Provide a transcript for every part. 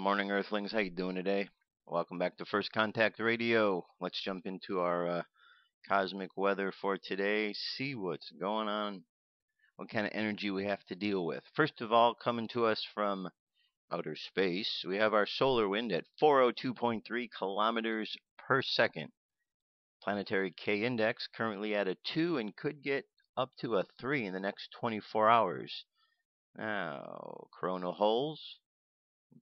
Morning, Earthlings. How you doing today? Welcome back to First Contact Radio. Let's jump into our cosmic weather for today. See what's going on. What kind of energy we have to deal with. First of all, coming to us from outer space, we have our solar wind at 402.3 kilometers per second. Planetary K index currently at a 2 and could get up to a 3 in the next 24 hours. Now, coronal holes.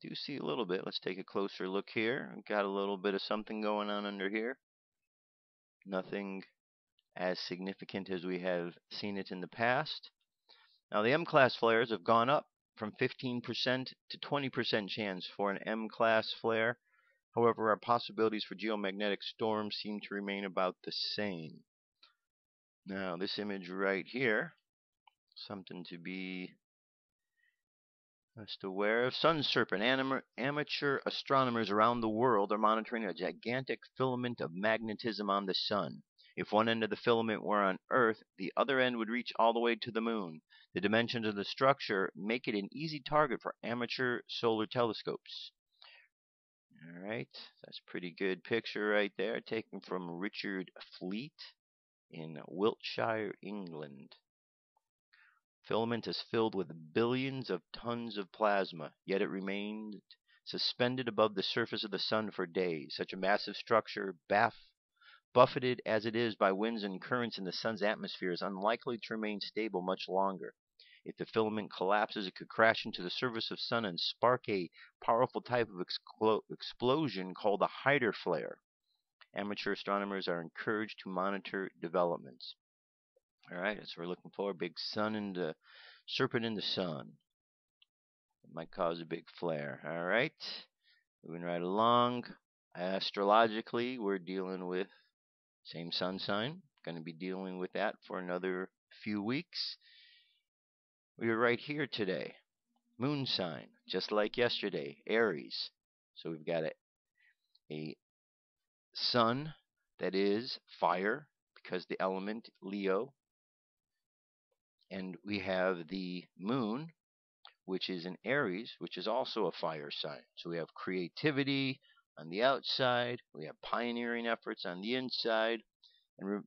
Do see a little bit. Let's take a closer look here. We've got a little bit of something going on under here. Nothing as significant as we have seen it in the past. Now the M-class flares have gone up from 15% to 20% chance for an M-class flare. However, our possibilities for geomagnetic storms seem to remain about the same. Now this image right here, something to be just aware of. Sun serpent. Amateur astronomers around the world are monitoring a gigantic filament of magnetism on the sun. If one end of the filament were on Earth, the other end would reach all the way to the moon. The dimensions of the structure make it an easy target for amateur solar telescopes. Alright, that's a pretty good picture right there, taken from Richard Fleet in Wiltshire, England. Filament is filled with billions of tons of plasma, yet it remained suspended above the surface of the sun for days. Such a massive structure, buffeted as it is by winds and currents in the sun's atmosphere, is unlikely to remain stable much longer. If the filament collapses, it could crash into the surface of the sun and spark a powerful type of explosion called a Hyder flare. Amateur astronomers are encouraged to monitor developments. Alright, so we're looking for a big sun and a serpent in the sun. It might cause a big flare. Alright, moving right along. Astrologically, we're dealing with same sun sign. Going to be dealing with that for another few weeks. We are right here today. Moon sign, just like yesterday, Aries. So we've got a sun that is fire because the element Leo. And we have the moon, which is in Aries, which is also a fire sign. So we have creativity on the outside, we have pioneering efforts on the inside, and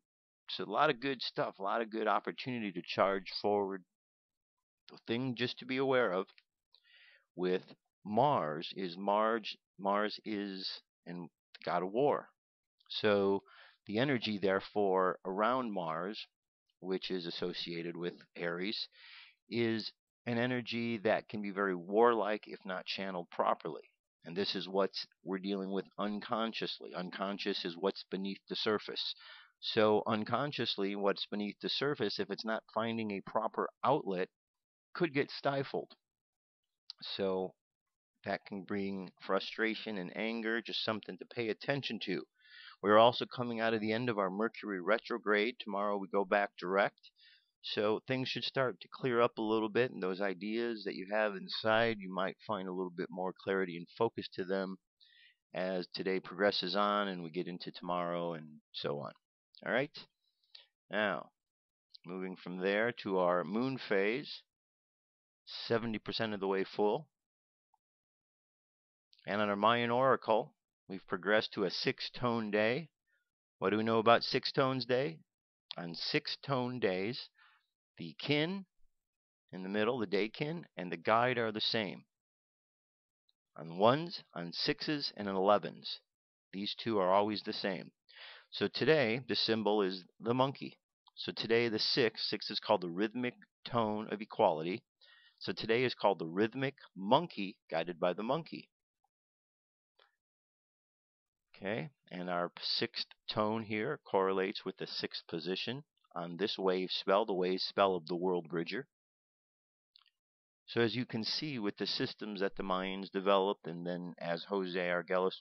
so a lot of good stuff, a lot of good opportunity to charge forward. The thing just to be aware of with Mars is and the god of war. So the energy, therefore, around Mars, which is associated with Aries, is an energy that can be very warlike if not channeled properly. And this is what we're dealing with unconsciously. Unconscious is what's beneath the surface. So unconsciously, what's beneath the surface, if it's not finding a proper outlet, could get stifled. So that can bring frustration and anger, just something to pay attention to. We're also coming out of the end of our Mercury retrograde. Tomorrow we go back direct. So things should start to clear up a little bit, and those ideas that you have inside, you might find a little bit more clarity and focus to them as today progresses on and we get into tomorrow and so on. All right? Now, moving from there to our moon phase, 70% of the way full. And on our Mayan Oracle, we've progressed to a 6-tone day. What do we know about 6-tones day? On 6-tone days, the kin in the middle, the day kin, and the guide are the same. On 1s, on 6s, and on 11s. These two are always the same. So today, the symbol is the monkey. So today, the 6 is called the rhythmic tone of equality. So today is called the rhythmic monkey, guided by the monkey. Okay, and our 6th tone here correlates with the 6th position on this wave spell, the wave spell of the World Bridger. So as you can see with the systems that the Mayans developed, and then as Jose Arguelles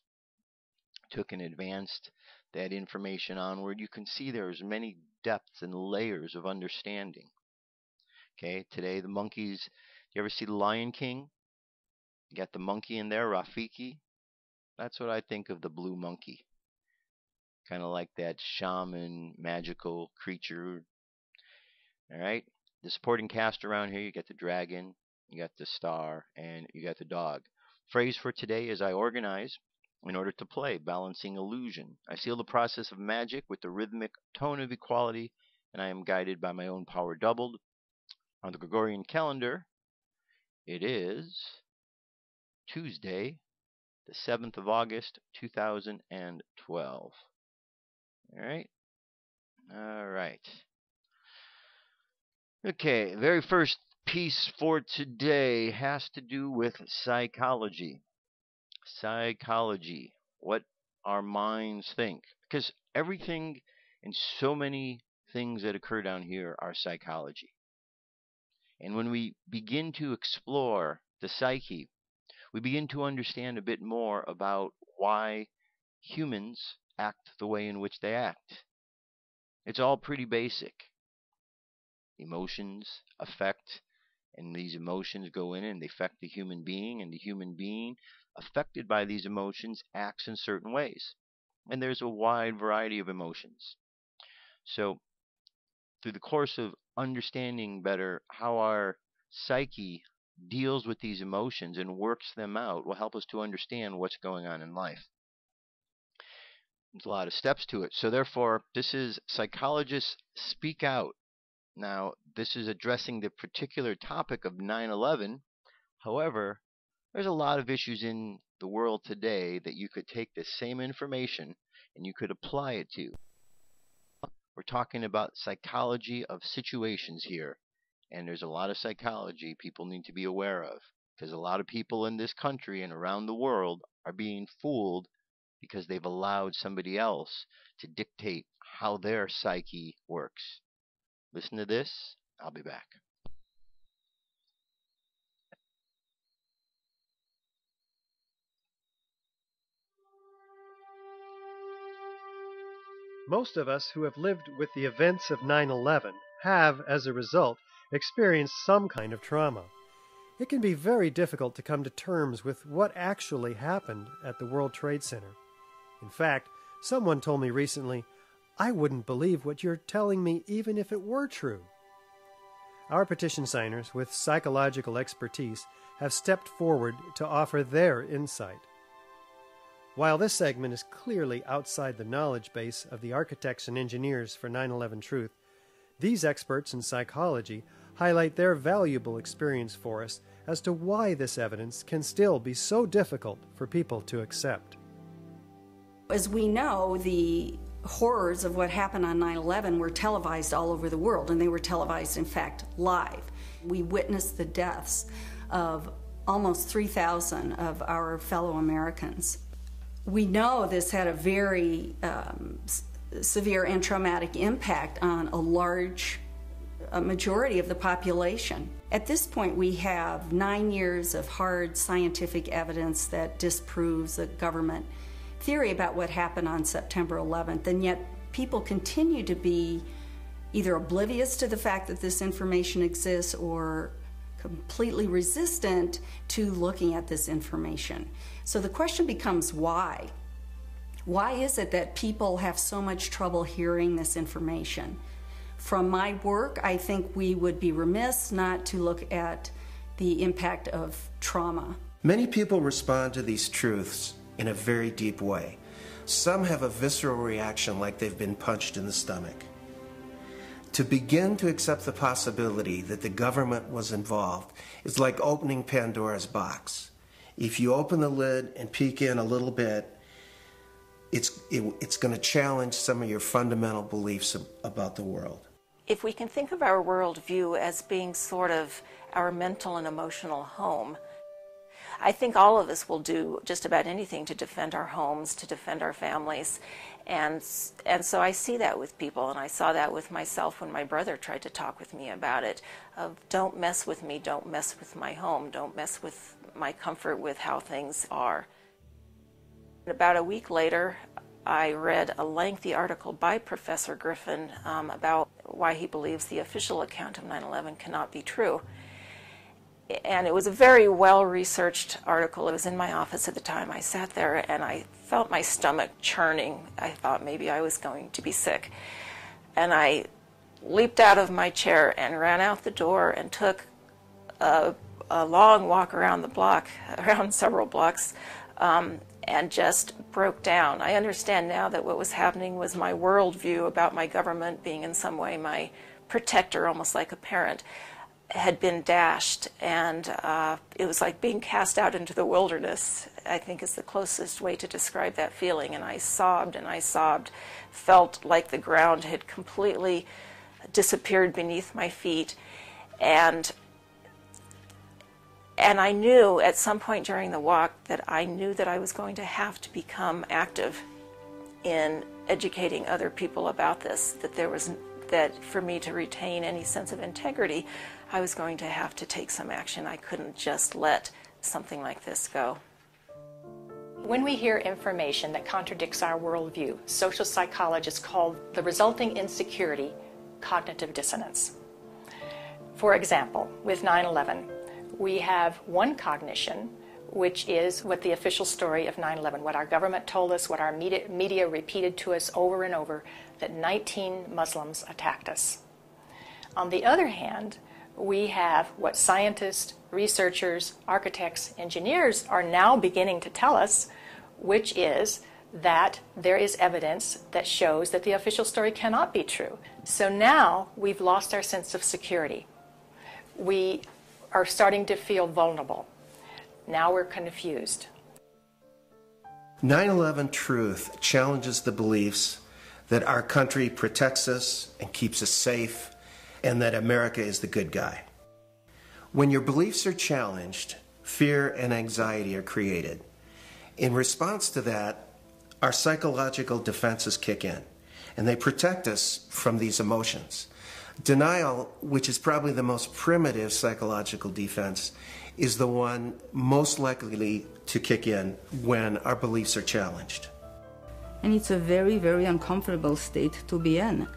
took and advanced that information onward, you can see there's many depths and layers of understanding. Okay, today the monkeys, you ever see the Lion King? You got the monkey in there, Rafiki. That's what I think of the blue monkey. Kind of like that shaman, magical creature. Alright? The supporting cast around here, you got the dragon, you got the star, and you got the dog. Phrase for today is I organize in order to play, balancing illusion. I seal the process of magic with the rhythmic tone of equality, and I am guided by my own power doubled. On the Gregorian calendar, it is Tuesday, the 7th of August, 2012. All right. All right. Okay, very first piece for today has to do with psychology. Psychology, what our minds think. Because everything and so many things that occur down here are psychology. And when we begin to explore the psyche, we begin to understand a bit more about why humans act the way in which they act. It's all pretty basic. Emotions affect, and these emotions go in and they affect the human being, and the human being affected by these emotions acts in certain ways. And there's a wide variety of emotions. So through the course of understanding better how our psyche deals with these emotions and works them out will help us to understand what's going on in life. There's a lot of steps to it. So therefore, this is Psychologists Speak Out. Now, this is addressing the particular topic of 9/11. However, there's a lot of issues in the world today that you could take the same information and you could apply it to. We're talking about psychology of situations here, and there's a lot of psychology people need to be aware of, because a lot of people in this country and around the world are being fooled because they've allowed somebody else to dictate how their psyche works. Listen to this. I'll be back. Most of us who have lived with the events of 9/11 have, as a result, experienced some kind of trauma. It can be very difficult to come to terms with what actually happened at the World Trade Center. In fact, someone told me recently, "I wouldn't believe what you're telling me even if it were true." Our petition signers with psychological expertise have stepped forward to offer their insight. While this segment is clearly outside the knowledge base of the architects and engineers for 9/11 Truth, these experts in psychology highlight their valuable experience for us as to why this evidence can still be so difficult for people to accept. As we know, the horrors of what happened on 9/11 were televised all over the world, and they were televised, in fact, live. We witnessed the deaths of almost 3,000 of our fellow Americans. We know this had a very severe and traumatic impact on a large majority of the population. At this point, we have 9 years of hard scientific evidence that disproves the government theory about what happened on September 11th, and yet people continue to be either oblivious to the fact that this information exists or completely resistant to looking at this information. So the question becomes why? Why is it that people have so much trouble hearing this information? From my work, I think we would be remiss not to look at the impact of trauma. Many people respond to these truths in a very deep way. Some have a visceral reaction like they've been punched in the stomach. To begin to accept the possibility that the government was involved is like opening Pandora's box. If you open the lid and peek in a little bit, it's going to challenge some of your fundamental beliefs about the world. If we can think of our worldview as being sort of our mental and emotional home, I think all of us will do just about anything to defend our homes, to defend our families. And so I see that with people, and I saw that with myself when my brother tried to talk with me about it, of don't mess with me, don't mess with my home, don't mess with my comfort with how things are. About a week later, I read a lengthy article by Professor Griffin about why he believes the official account of 9/11 cannot be true. And it was a very well-researched article. It was in my office at the time. I sat there and I felt my stomach churning. I thought maybe I was going to be sick. And I leaped out of my chair and ran out the door and took a a long walk around the block, around several blocks, and just broke down. I understand now that what was happening was my worldview about my government being in some way my protector, almost like a parent, had been dashed, and it was like being cast out into the wilderness, I think is the closest way to describe that feeling. And I sobbed, felt like the ground had completely disappeared beneath my feet. And I knew at some point during the walk that I knew that I was going to have to become active in educating other people about this, that for me to retain any sense of integrity, I was going to have to take some action. I couldn't just let something like this go. When we hear information that contradicts our worldview, social psychologists call the resulting insecurity cognitive dissonance. For example, with 9/11, we have one cognition, which is what the official story of 9/11, what our government told us, what our media repeated to us over and over, that 19 Muslims attacked us. On the other hand, we have what scientists, researchers, architects, engineers are now beginning to tell us, which is that there is evidence that shows that the official story cannot be true. So now we've lost our sense of security. We are starting to feel vulnerable. Now we're confused. 9/11 truth challenges the beliefs that our country protects us and keeps us safe, and that America is the good guy. When your beliefs are challenged, fear and anxiety are created. In response to that, our psychological defenses kick in, and they protect us from these emotions. Denial, which is probably the most primitive psychological defense, is the one most likely to kick in when our beliefs are challenged. And it's a very, very uncomfortable state to be in.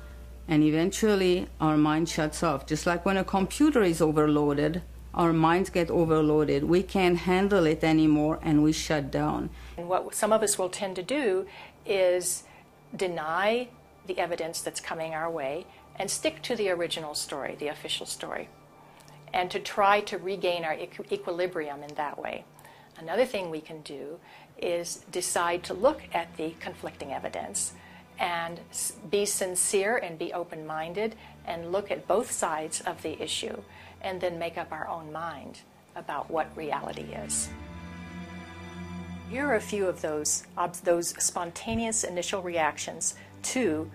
And eventually our mind shuts off. Just like when a computer is overloaded, our minds get overloaded. We can't handle it anymore and we shut down. And what some of us will tend to do is deny the evidence that's coming our way and stick to the original story, the official story, and to try to regain our equilibrium in that way. Another thing we can do is decide to look at the conflicting evidence and be sincere and be open-minded and look at both sides of the issue and then make up our own mind about what reality is. Here are a few of those spontaneous initial reactions to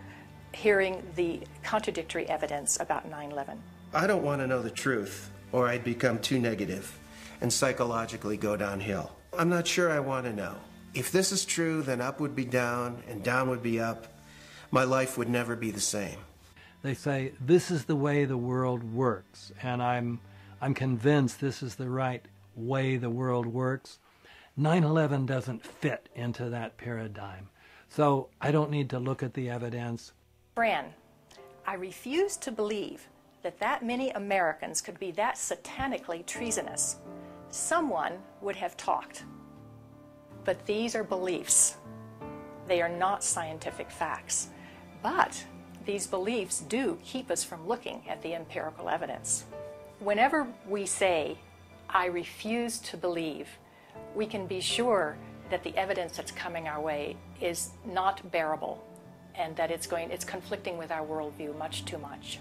hearing the contradictory evidence about 9/11. I don't want to know the truth, or I'd become too negative and psychologically go downhill. I'm not sure I want to know. If this is true, then up would be down and down would be up. My life would never be the same. They say, this is the way the world works, and I'm convinced this is the right way the world works. 9/11 doesn't fit into that paradigm. So I don't need to look at the evidence. Fran, I refuse to believe that many Americans could be that satanically treasonous. Someone would have talked. But these are beliefs. They are not scientific facts. But these beliefs do keep us from looking at the empirical evidence. Whenever we say, I refuse to believe, we can be sure that the evidence that's coming our way is not bearable and that it's conflicting with our worldview much too much.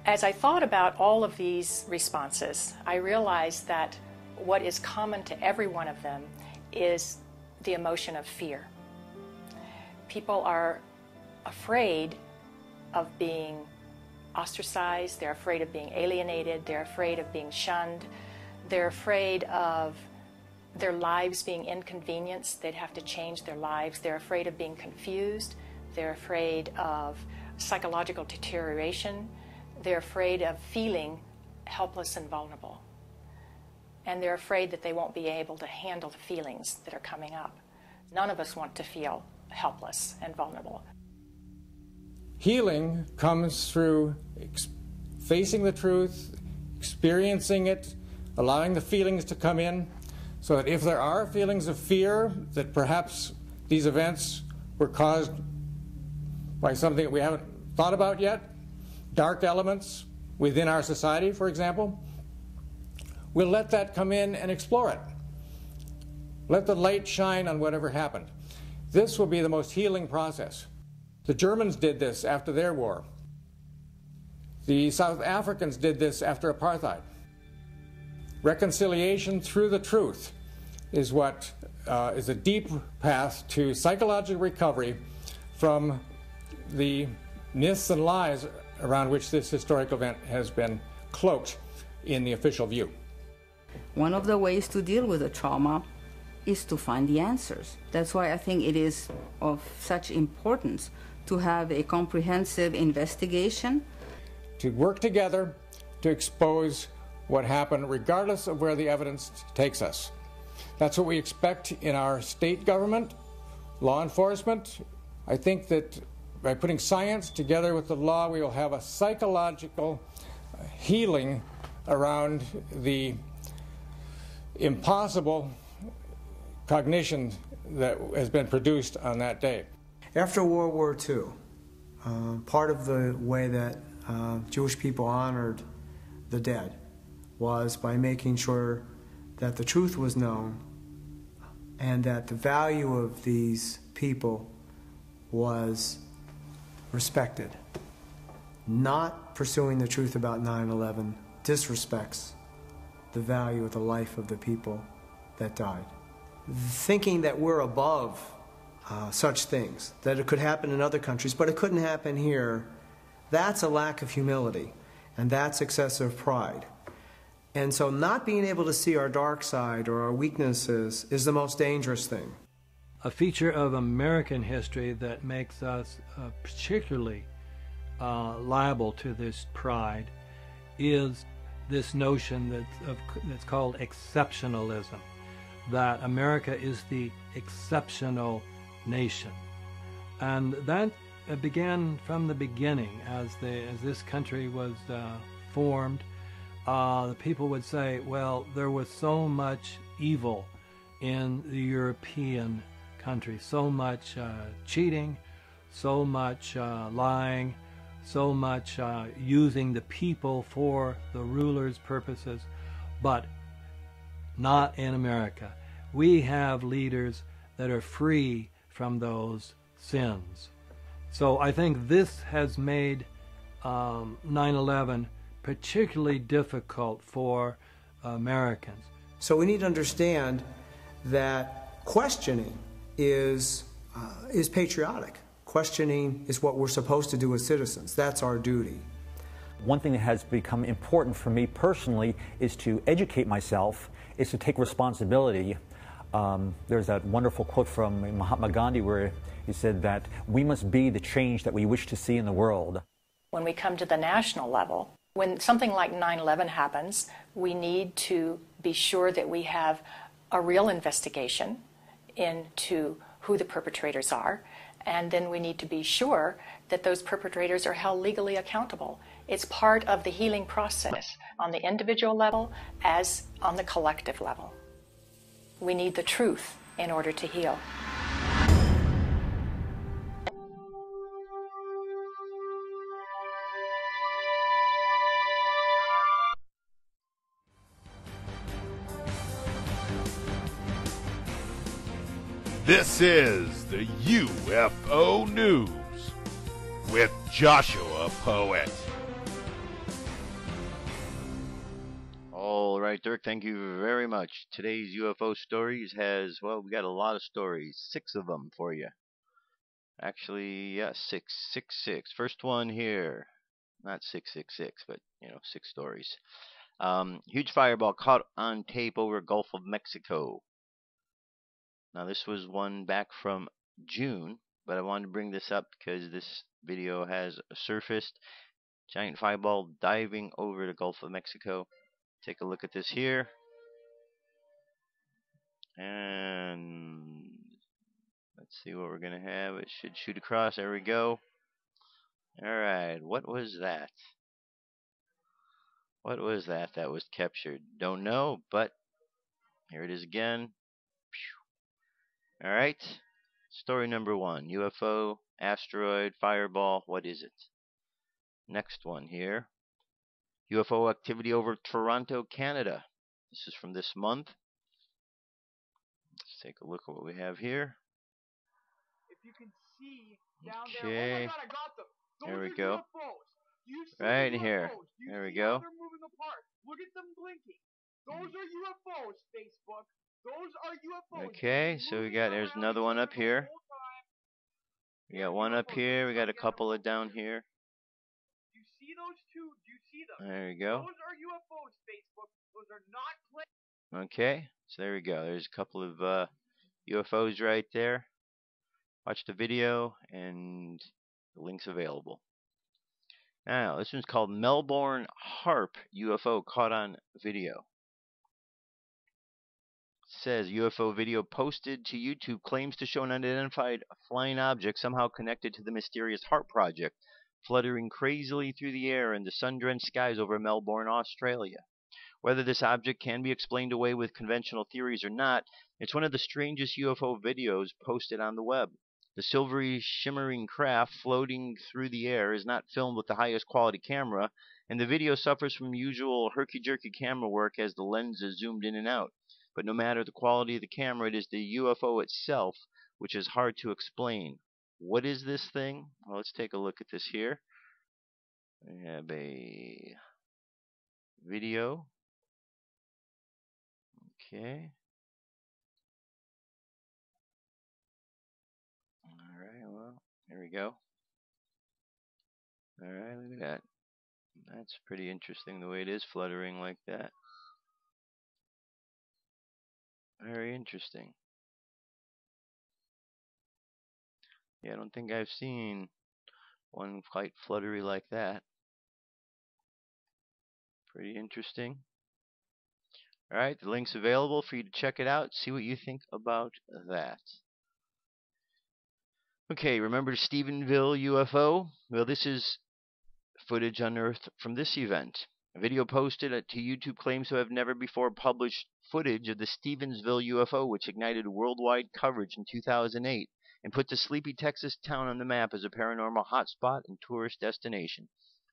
As I thought about all of these responses, I realized that what is common to every one of them is the emotion of fear. People are afraid of being ostracized, they're afraid of being alienated, they're afraid of being shunned, they're afraid of their lives being inconvenienced, they'd have to change their lives, they're afraid of being confused, they're afraid of psychological deterioration, they're afraid of feeling helpless and vulnerable. And they're afraid that they won't be able to handle the feelings that are coming up. None of us want to feel helpless and vulnerable. Healing comes through facing the truth, experiencing it, allowing the feelings to come in, so that if there are feelings of fear that perhaps these events were caused by something that we haven't thought about yet, dark elements within our society, for example, we'll let that come in and explore it. Let the light shine on whatever happened. This will be the most healing process. The Germans did this after their war. The South Africans did this after apartheid. Reconciliation through the truth is what is a deep path to psychological recovery from the myths and lies around which this historic event has been cloaked in the official view. One of the ways to deal with the trauma is to find the answers. That's why I think it is of such importance to have a comprehensive investigation. To work together to expose what happened, regardless of where the evidence takes us. That's what we expect in our state government, law enforcement. I think that by putting science together with the law, we will have a psychological healing around the impossible cognition that has been produced on that day. After World War II, part of the way that Jewish people honored the dead was by making sure that the truth was known and that the value of these people was respected. Not pursuing the truth about 9/11 disrespects the value of the life of the people that died. Thinking that we're above such things, that it could happen in other countries, but it couldn't happen here, that's a lack of humility, and that's excessive pride. And so not being able to see our dark side or our weaknesses is the most dangerous thing. A feature of American history that makes us particularly liable to this pride is this notion that's called exceptionalism, that America is the exceptional nation. And that began from the beginning. As this country was formed, the people would say, well, there was so much evil in the European country, so much cheating, so much lying, so much using the people for the ruler's purposes, but not in America. We have leaders that are free from those sins. So I think this has made 9/11 particularly difficult for Americans. So we need to understand that questioning is patriotic. Questioning is what we're supposed to do as citizens. That's our duty. One thing that has become important for me personally is to educate myself, is to take responsibility. There's that wonderful quote from Mahatma Gandhi where he said that we must be the change that we wish to see in the world. When we come to the national level, when something like 9/11 happens, we need to be sure that we have a real investigation into who the perpetrators are, and then we need to be sure that those perpetrators are held legally accountable. It's part of the healing process on the individual level as on the collective level. We need the truth in order to heal. This is the UFO News with Joshua Poet. All right, Dirk, thank you very much. Today's UFO stories has, well, we got a lot of stories, 6 of them for you. Actually, yeah, 6. First one here, not 666, but, 6 stories. Huge fireball caught on tape over Gulf of Mexico. Now, this was one back from June, but I wanted to bring this up because this video has surfaced. Giant fireball diving over the Gulf of Mexico. Take a look at this here. And let's see what we're going to have. It should shoot across. There we go. Alright, what was that? What was that was captured? Don't know, but here it is again. Alright, story number 1. UFO, asteroid, fireball, what is it? Next one here. UFO activity over Toronto, Canada. This is from this month. Let's take a look at what we have here. If you can see down Okay. there. Oh my God, I got them. Those There we are go. UFOs. You see Right the here. UFOs. You There we see go. how they're moving apart. Look at them blinking. Those are UFOs, Facebook. Those are UFOs. Okay, so we got, there's another one up here. We got one up here. We got a couple of down here. You see those two? Do you see them? There we go. Those are UFOs, Facebook. Those are not planes. Okay, so there we go. There's a couple of UFOs right there. Watch the video, and the link's available. Now, this one's called Melbourne HAARP UFO caught on video. It says UFO video posted to YouTube claims to show an unidentified flying object somehow connected to the mysterious HAARP project, fluttering crazily through the air in the sun-drenched skies over Melbourne, Australia. Whether this object can be explained away with conventional theories or not, it's one of the strangest UFO videos posted on the web. The silvery, shimmering craft floating through the air is not filmed with the highest quality camera, and the video suffers from usual herky-jerky camera work as the lens is zoomed in and out. But no matter the quality of the camera, it is the UFO itself which is hard to explain. What is this thing? Well, let's take a look at this here. We have a video. Okay. Alright, well, here we go. Alright, look at that. That's pretty interesting the way it is fluttering like that. Very interesting. Yeah, I don't think I've seen one quite fluttery like that. Pretty interesting. Alright, the link's available for you to check it out. See what you think about that. Okay, remember Stephenville UFO? Well, this is footage unearthed from this event. A video posted to YouTube claims to have never before published footage of the Stephenville UFO, which ignited worldwide coverage in 2008 and put the sleepy Texas town on the map as a paranormal hotspot and tourist destination.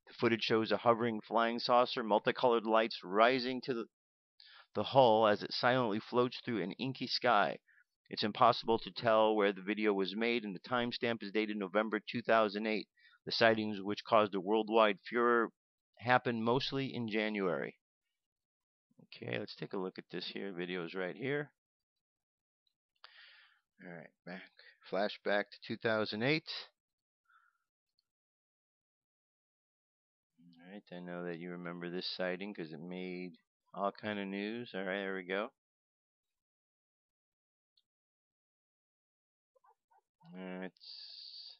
The footage shows a hovering flying saucer, multicolored lights rising to the hull as it silently floats through an inky sky. It's impossible to tell where the video was made, and the timestamp is dated November 2008. The sightings, which caused a worldwide furor, happened mostly in January. Okay, let's take a look at this here. Video's right here. Alright, flashback to 2008. Alright, I know that you remember this sighting because it made all kind of news. Alright, there we go. It's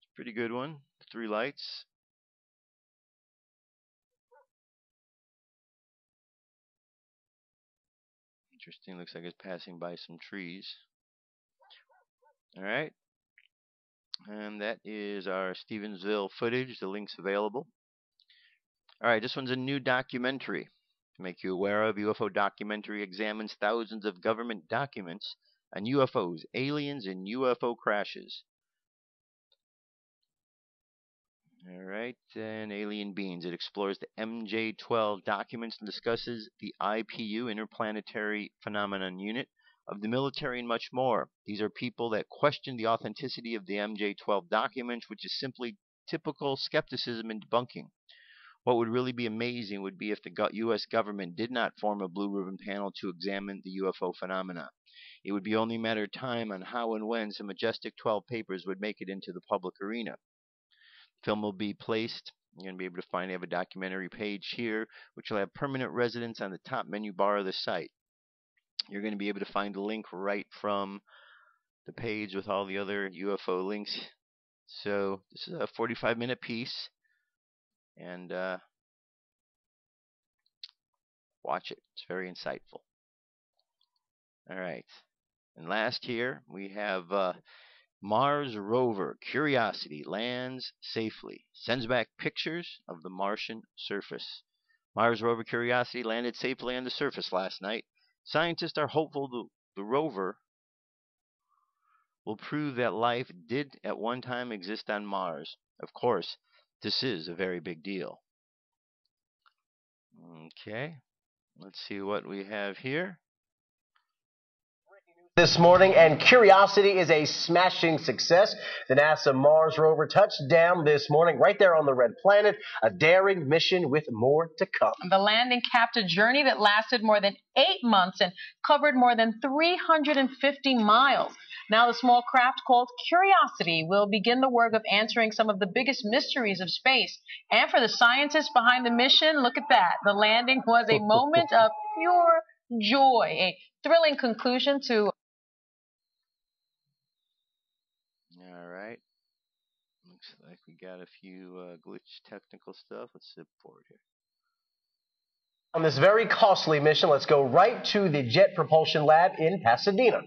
a pretty good one. 3 lights. Interesting. Looks like it's passing by some trees. Alright. And that is our Stephenville footage. The link's available. Alright, this one's a new documentary. To make you aware of, UFO documentary examines thousands of government documents on UFOs, aliens, and UFO crashes. Alright, and alien beings. It explores the MJ-12 documents and discusses the IPU, Interplanetary Phenomenon Unit, of the military and much more. These are people that question the authenticity of the MJ-12 documents, which is simply typical skepticism and debunking. What would really be amazing would be if the U.S. government did not form a blue ribbon panel to examine the UFO phenomena. It would be only a matter of time on how and when some majestic 12 papers would make it into the public arena. The film will be placed. You're going to be able to find, I have a documentary page here, which will have permanent residence on the top menu bar of the site. You're going to be able to find a link right from the page with all the other UFO links. So this is a 45-minute piece, and watch it. It's very insightful. All right. And last here, we have Mars Rover Curiosity lands safely. Sends back pictures of the Martian surface. Mars Rover Curiosity landed safely on the surface last night. Scientists are hopeful the rover will prove that life did at one time exist on Mars. Of course, this is a very big deal. Okay. Let's see what we have here. This morning, and Curiosity is a smashing success. The NASA Mars rover touched down this morning right there on the red planet, a daring mission with more to come. The landing capped a journey that lasted more than 8 months and covered more than 350 miles. Now the small craft called Curiosity will begin the work of answering some of the biggest mysteries of space. And for the scientists behind the mission, look at that. The landing was a moment of pure joy, a thrilling conclusion to... All right. Looks like we got a few glitch technical stuff. Let's zip forward here. On this very costly mission, let's go right to the Jet Propulsion Lab in Pasadena.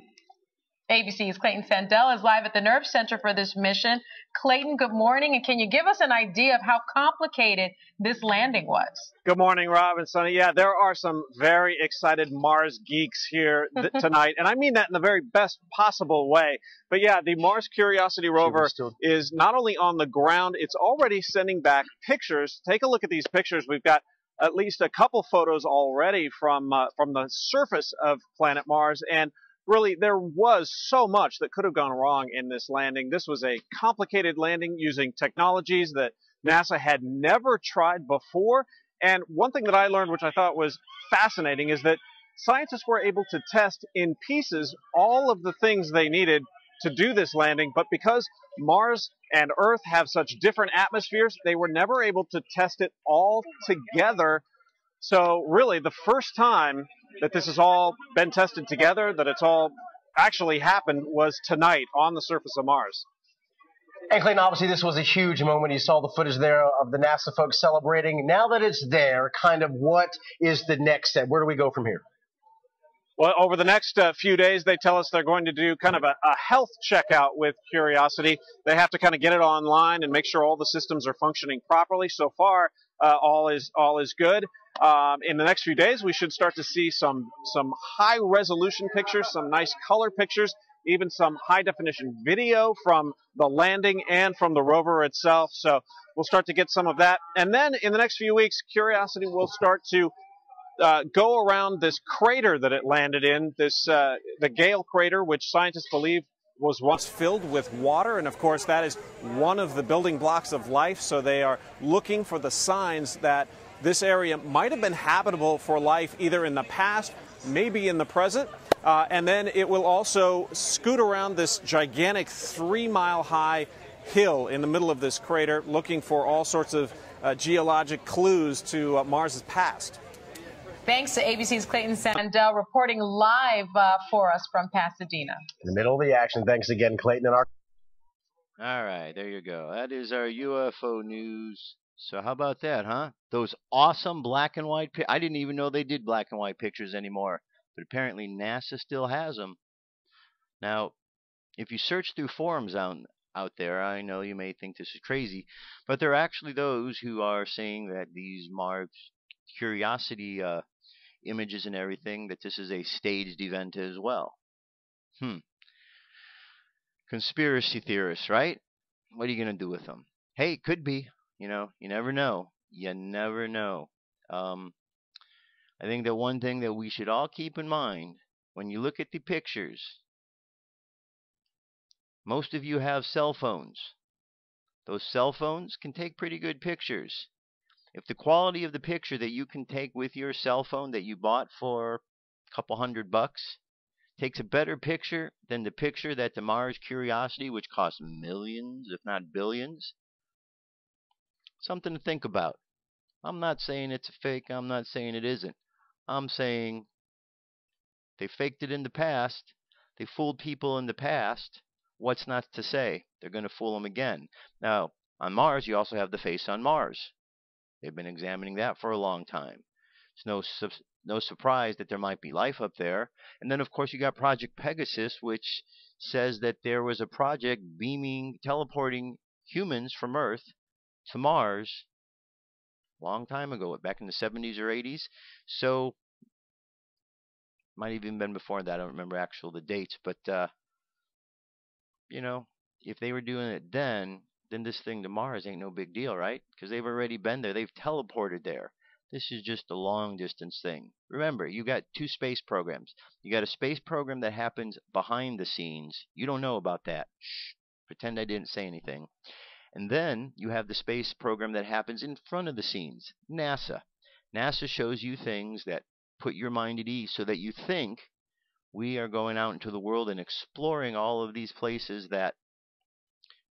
ABC's Clayton Sandell is live at the Nerve Center for this mission. Clayton, good morning, and can you give us an idea of how complicated this landing was? Good morning, Rob and Sonny. Yeah, there are some very excited Mars geeks here tonight, and I mean that in the very best possible way. But yeah, the Mars Curiosity rover is not only on the ground, it's already sending back pictures. Take a look at these pictures. We've got at least a couple photos already from the surface of planet Mars, and really, there was so much that could have gone wrong in this landing. This was a complicated landing using technologies that NASA had never tried before. And one thing that I learned, which I thought was fascinating, is that scientists were able to test in pieces all of the things they needed to do this landing. But because Mars and Earth have such different atmospheres, they were never able to test it all together. So really, the first time that this has all been tested together, that it's all actually happened, was tonight on the surface of Mars. And Clayton, obviously this was a huge moment. You saw the footage there of the NASA folks celebrating. Now that it's there, kind of what is the next step? Where do we go from here? Well, over the next few days, they tell us they're going to do kind of a health checkout with Curiosity. They have to kind of get it online and make sure all the systems are functioning properly. So far, all is good. In the next few days, we should start to see some high-resolution pictures, some nice color pictures, even some high-definition video from the landing and from the rover itself. So we'll start to get some of that. And then in the next few weeks, Curiosity will start to go around this crater that it landed in, the Gale crater, which scientists believe was once filled with water, and of course that is one of the building blocks of life. So they are looking for the signs that this area might have been habitable for life either in the past, maybe in the present, and then it will also scoot around this gigantic 3-mile-high hill in the middle of this crater, looking for all sorts of geologic clues to Mars's past. Thanks to ABC's Clayton Sandell reporting live for us from Pasadena. In the middle of the action. Thanks again, Clayton. And all right, there you go. That is our UFO news. So how about that, huh? Those awesome black and white pictures. I didn't even know they did black and white pictures anymore, but apparently NASA still has them. Now, if you search through forums out there, I know you may think this is crazy, but there are actually those who are saying that these Mars Curiosity images and everything, that this is a staged event as well. Conspiracy theorists, right? What are you going to do with them? Hey, it could be. You know, you never know. You never know. I think that one thing that we should all keep in mind when you look at the pictures, most of you have cell phones. Those cell phones can take pretty good pictures. If the quality of the picture that you can take with your cell phone that you bought for a couple $100 takes a better picture than the picture that the Mars Curiosity, which costs millions, if not billions, something to think about. I'm not saying it's a fake. I'm not saying it isn't. I'm saying they faked it in the past. They fooled people in the past. What's not to say? They're going to fool them again. Now, on Mars, you also have the face on Mars. They've been examining that for a long time. It's no surprise that there might be life up there. And then, of course, you got Project Pegasus, which says that there was a project teleporting humans from Earth to Mars a long time ago, back in the 70s or 80s. So, might have even been before that. I don't remember the dates. But, you know, if they were doing it then this thing to Mars ain't no big deal, right? Because they've already been there. They've teleported there. This is just a long distance thing. Remember, you got two space programs. You got a space program that happens behind the scenes. You don't know about that. Shh. Pretend I didn't say anything. And then you have the space program that happens in front of the scenes. NASA. NASA shows you things that put your mind at ease so that you think we are going out into the world and exploring all of these places that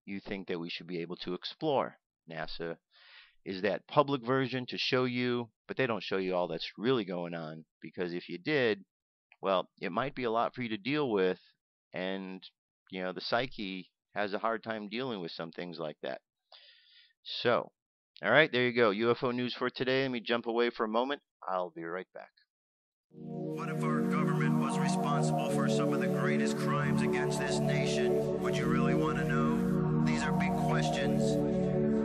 you think that we should be able to explore. NASA is that public version to show you, but they don't show you all that's really going on, because if you did, well, it might be a lot for you to deal with, and the psyche has a hard time dealing with some things like that. So, all right, there you go. UFO news for today. Let me jump away for a moment. I'll be right back. What if our government was responsible for some of the greatest crimes against this nation? Would you really want to know? These are big questions,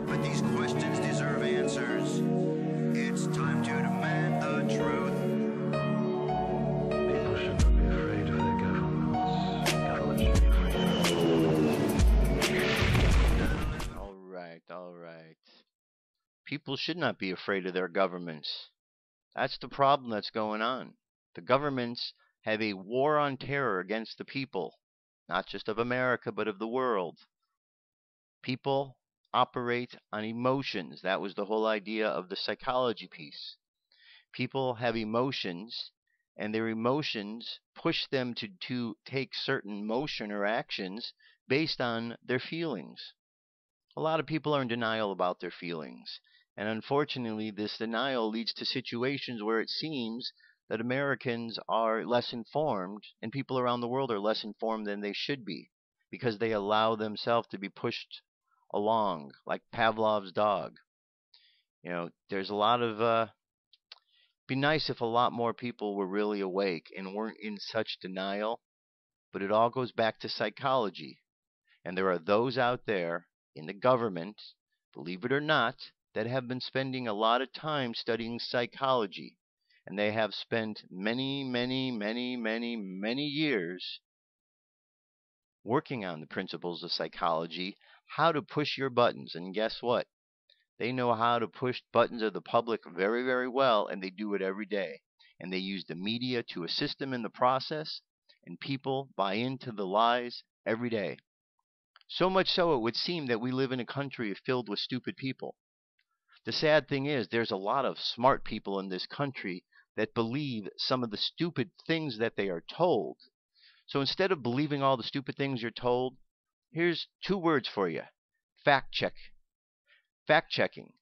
but these questions deserve answers. It's time to demand the truth. People should not be afraid of their governments. Governments should be afraid. All right. People should not be afraid of their governments. That's the problem that's going on. The governments have a war on terror against the people, not just of America, but of the world. People operate on emotions. That was the whole idea of the psychology piece. People have emotions, and their emotions push them to take certain motion or actions based on their feelings. A lot of people are in denial about their feelings, and unfortunately this denial leads to situations where it seems that Americans are less informed and people around the world are less informed than they should be, because they allow themselves to be pushed along like Pavlov's dog. There's a lot of be nice if a lot more people were really awake and weren't in such denial, but it all goes back to psychology. And there are those out there in the government, believe it or not, that have been spending a lot of time studying psychology. And they have spent many years working on the principles of psychology, how to push your buttons. And guess what? They know how to push buttons of the public very, very well, and they do it every day. And they use the media to assist them in the process, and people buy into the lies every day. So much so it would seem that we live in a country filled with stupid people. The sad thing is there's a lot of smart people in this country that believe some of the stupid things that they are told. So instead of believing all the stupid things you're told, here's two words for you. Fact check. Fact checking.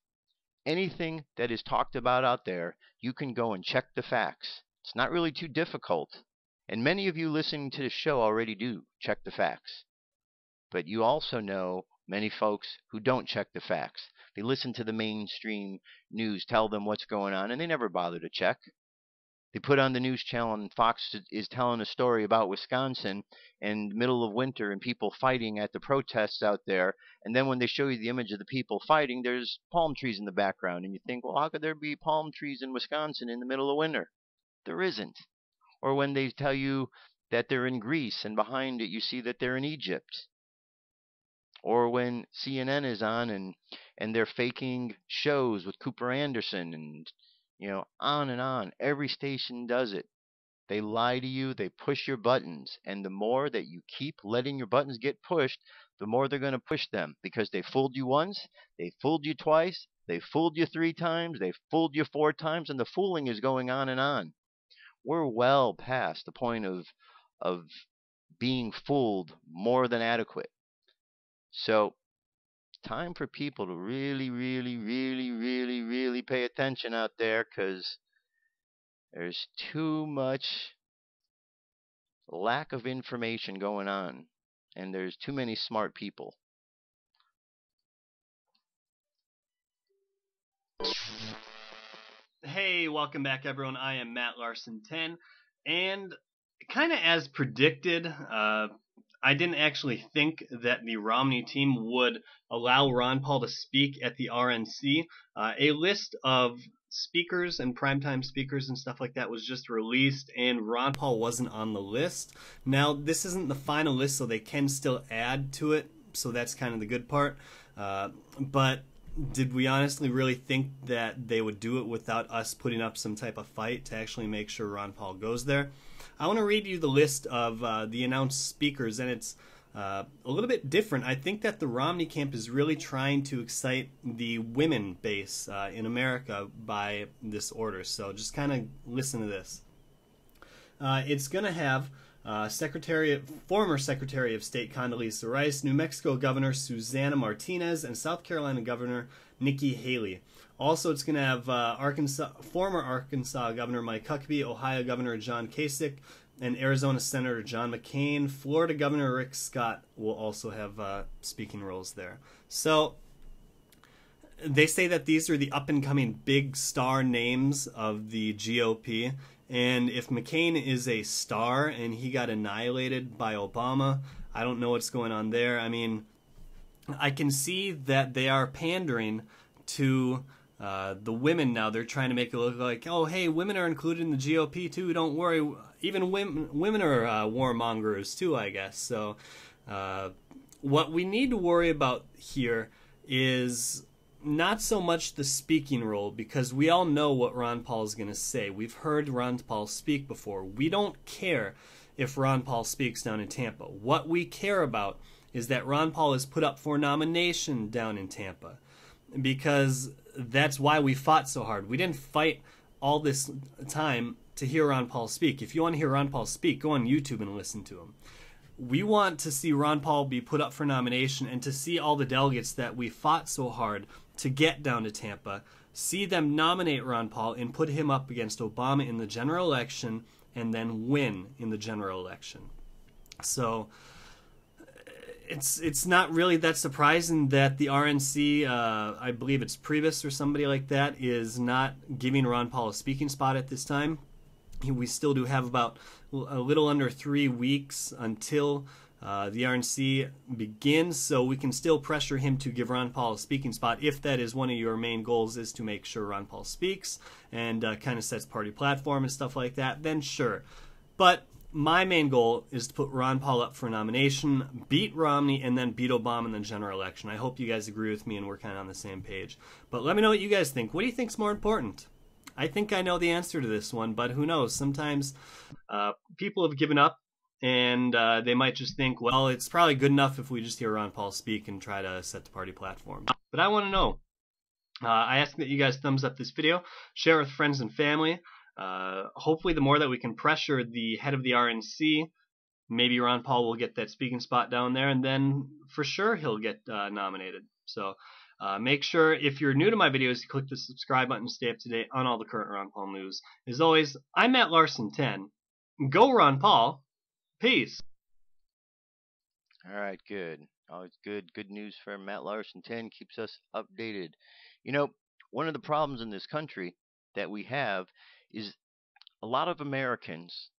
Anything that is talked about out there, you can go and check the facts. It's not really too difficult. And many of you listening to the show already do check the facts. But you also know many folks who don't check the facts. They listen to the mainstream news, tell them what's going on, and they never bother to check. They put on the news channel and Fox is telling a story about Wisconsin in the middle of winter and people fighting at the protests out there. And then when they show you the image of the people fighting, there's palm trees in the background. And you think, well, how could there be palm trees in Wisconsin in the middle of winter? There isn't. Or when they tell you that they're in Greece and behind it you see that they're in Egypt. Or when CNN is on and they're faking shows with Cooper Anderson and on and on. Every station does it. They lie to you. They push your buttons. And the more that you keep letting your buttons get pushed, the more they're going to push them. Because they fooled you once. They fooled you twice. They fooled you 3 times. They fooled you 4 times. And the fooling is going on and on. We're well past the point of being fooled more than adequate. So, time for people to really pay attention out there, because there's too much lack of information going on, and there's too many smart people. Hey, welcome back everyone. I am Matt Larson 10, and kind of as predicted, I didn't actually think that the Romney team would allow Ron Paul to speak at the RNC. A list of speakers and primetime speakers and stuff like that was just released, and Ron Paul wasn't on the list. Now, this isn't the final list, so they can still add to it, so that's kind of the good part. But did we honestly really think that they would do it without us putting up some type of fight to actually make sure Ron Paul goes there? I want to read you the list of the announced speakers, and it's a little bit different. I think that the Romney camp is really trying to excite the women base in America by this order. So just kind of listen to this. It's going to have former Secretary of State Condoleezza Rice, New Mexico Governor Susana Martinez, and South Carolina Governor Nikki Haley. Also, it's going to have former Arkansas Governor Mike Huckabee, Ohio Governor John Kasich, and Arizona Senator John McCain. Florida Governor Rick Scott will also have speaking roles there. So they say that these are the up-and-coming big star names of the GOP. And if McCain is a star and he got annihilated by Obama, I don't know what's going on there. I mean, I can see that they are pandering to the women now. They're trying to make it look like, oh, hey, women are included in the GOP too. Don't worry. Even women are warmongers too, I guess. So what we need to worry about here is not so much the speaking role, because we all know what Ron Paul is going to say. We've heard Ron Paul speak before. We don't care if Ron Paul speaks down in Tampa. What we care about is that Ron Paul is put up for nomination down in Tampa, because that's why we fought so hard. We didn't fight all this time to hear Ron Paul speak. If you want to hear Ron Paul speak, go on YouTube and listen to him. We want to see Ron Paul be put up for nomination, and to see all the delegates that we fought so hard to get down to Tampa, see them nominate Ron Paul and put him up against Obama in the general election, and then win in the general election. So it's not really that surprising that the RNC, I believe it's Priebus or somebody like that, is not giving Ron Paul a speaking spot at this time. We still do have about a little under 3 weeks until the RNC begins, so we can still pressure him to give Ron Paul a speaking spot if that is one of your main goals, is to make sure Ron Paul speaks and kind of sets party platform and stuff like that, then sure. But my main goal is to put Ron Paul up for nomination, beat Romney, and then beat Obama in the general election. I hope you guys agree with me and we're kind of on the same page. But let me know what you guys think. What do you think is more important? I think I know the answer to this one, but who knows? Sometimes people have given up, and they might just think, well, it's probably good enough if we just hear Ron Paul speak and try to set the party platform. But I want to know. I ask that you guys thumbs up this video, share with friends and family. Hopefully the more that we can pressure the head of the RNC, maybe Ron Paul will get that speaking spot down there, and then for sure he'll get nominated. So make sure, if you're new to my videos, you click the subscribe button to stay up to date on all the current Ron Paul news. As always, I'm Matt Larson 10. Go Ron Paul. Peace. All right, good. Always good news for Matt Larson 10. Keeps us updated. You know, one of the problems in this country that we have is a lot of Americans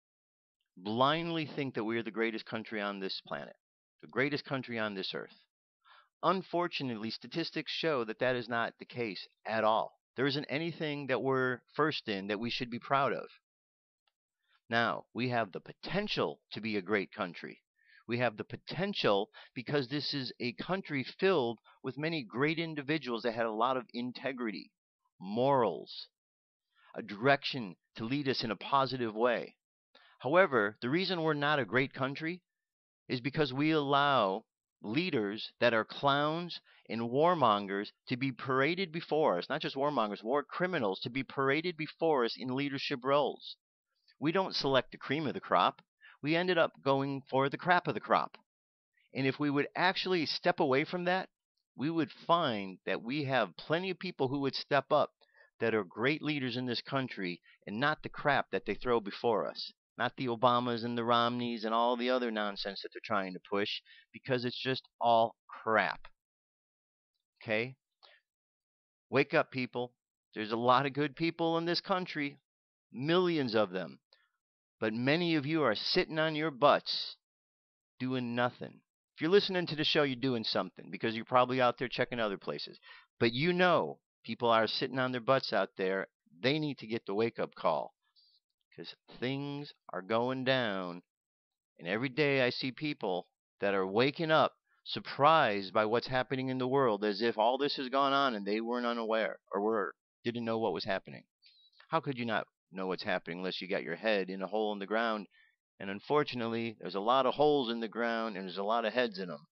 blindly think that we are the greatest country on this planet, the greatest country on this earth. Unfortunately, statistics show that that is not the case at all. There isn't anything that we're first in that we should be proud of. Now, we have the potential to be a great country. We have the potential because this is a country filled with many great individuals that had a lot of integrity, morals, a direction to lead us in a positive way. However, the reason we're not a great country is because we allow leaders that are clowns and warmongers to be paraded before us, not just warmongers, war criminals, to be paraded before us in leadership roles. We don't select the cream of the crop. We ended up going for the crap of the crop. And if we would actually step away from that, we would find that we have plenty of people who would step up that are great leaders in this country, and not the crap that they throw before us. Not the Obamas and the Romneys and all the other nonsense that they're trying to push, because it's just all crap. Okay? Wake up, people. There's a lot of good people in this country, millions of them. But many of you are sitting on your butts doing nothing. If you're listening to the show, you're doing something, because you're probably out there checking other places. But you know people are sitting on their butts out there. They need to get the wake-up call, because things are going down. And every day I see people that are waking up surprised by what's happening in the world, as if all this has gone on and they weren't unaware or didn't know what was happening. How could you not know what's happening unless you got your head in a hole in the ground? And unfortunately, there's a lot of holes in the ground and there's a lot of heads in them.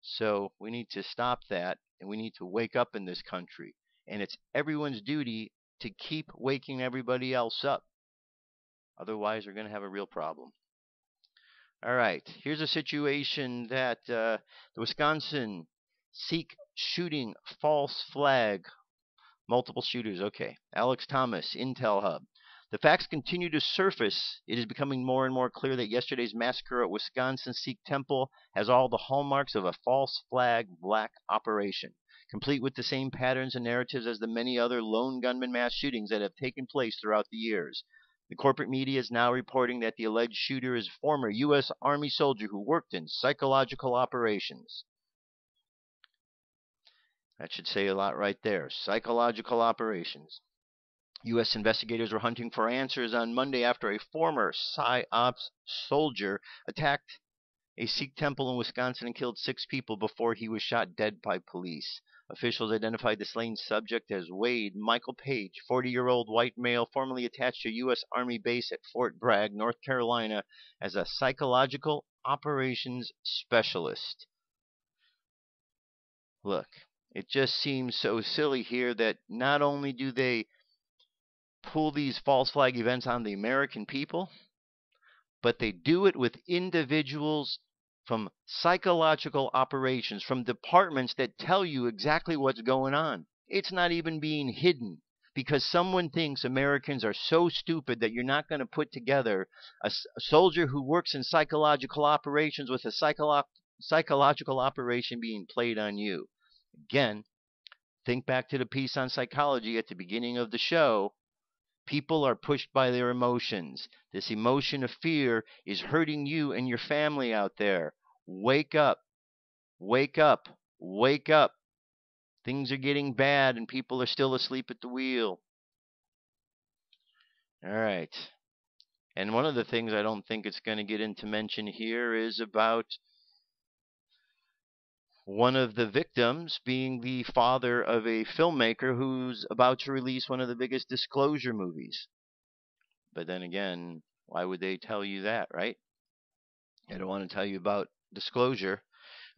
So we need to stop that, and we need to wake up in this country. And it's everyone's duty to keep waking everybody else up. Otherwise, we're going to have a real problem. All right, here's a situation that the Wisconsin Sikh shooting, false flag, multiple shooters. Okay, Alex Thomas, Intel Hub. The facts continue to surface. It is becoming more and more clear that yesterday's massacre at Wisconsin Sikh temple has all the hallmarks of a false flag black operation, complete with the same patterns and narratives as the many other lone gunman mass shootings that have taken place throughout the years. The corporate media is now reporting that the alleged shooter is a former U.S. Army soldier who worked in psychological operations. That should say a lot right there. Psychological operations. U.S. investigators were hunting for answers on Monday after a former Psy-OPs soldier attacked a Sikh temple in Wisconsin and killed 6 people before he was shot dead by police. Officials identified the slain subject as Wade Michael Page, 40-year-old white male formerly attached to a U.S. Army base at Fort Bragg, North Carolina, as a psychological operations specialist. Look, it just seems so silly here that not only do they pull these false flag events on the American people, but they do it with individuals from psychological operations, from departments that tell you exactly what's going on. It's not even being hidden because someone thinks Americans are so stupid that you're not going to put together a soldier who works in psychological operations with a psychological operation being played on you. Again, think back to the piece on psychology at the beginning of the show. People are pushed by their emotions. This emotion of fear is hurting you and your family out there. Wake up. Wake up. Wake up. Things are getting bad and people are still asleep at the wheel. All right. And one of the things I don't think it's going to get into mention here is about one of the victims being the father of a filmmaker who's about to release one of the biggest disclosure movies. But then again, why would they tell you that, right? I don't want to tell you about disclosure.